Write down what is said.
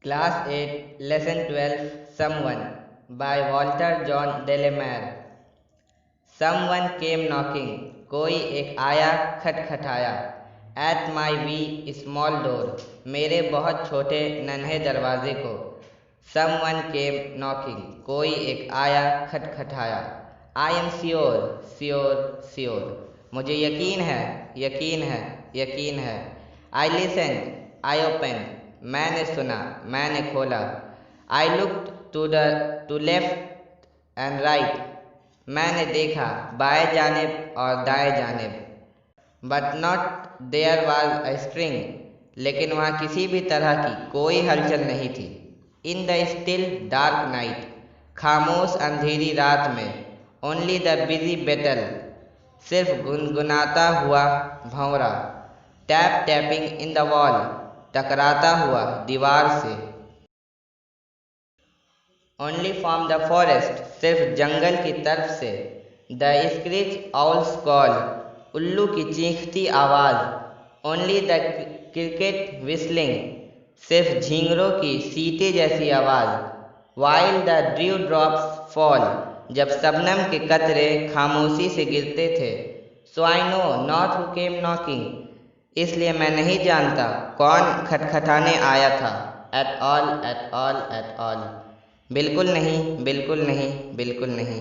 Class 8, Lesson 12, Someone by Walter John Delamere. Someone came knocking. कोई एक आया खटखटाया. At my wee small door. मेरे बहुत छोटे नन्हे दरवाजे को. Someone came knocking. कोई एक आया खटखटाया. I am sure, sure, sure. मुझे यकीन है, यकीन है, यकीन है. I listened, I opened. मैंने सुना, मैंने खोला. I looked to left and right. मैंने देखा बाएं जानिब और दाएं जानिब. But not there was a string. लेकिन वहाँ किसी भी तरह की कोई हलचल नहीं थी. In the still dark night. खामोश अंधेरी रात में. Only the busy battle. सिर्फ गुनगुनाता हुआ भंवरा. Tap tapping in the wall. टकराता हुआ दीवार से. Only from the forest. सिर्फ जंगल की तरफ से. The screech owl's call. उल्लू की चीखती आवाज. Only the cricket whistling. सिर्फ झींगरों की सीटी जैसी आवाज. While the dewdrops fall. जब शबनम के कतरे खामोशी से गिरते थे. So I know not who came knocking. इसलिए मैं नहीं जानता कौन खटखटाने आया था. At all, at all, at all. बिल्कुल नहीं, बिल्कुल नहीं, बिल्कुल नहीं.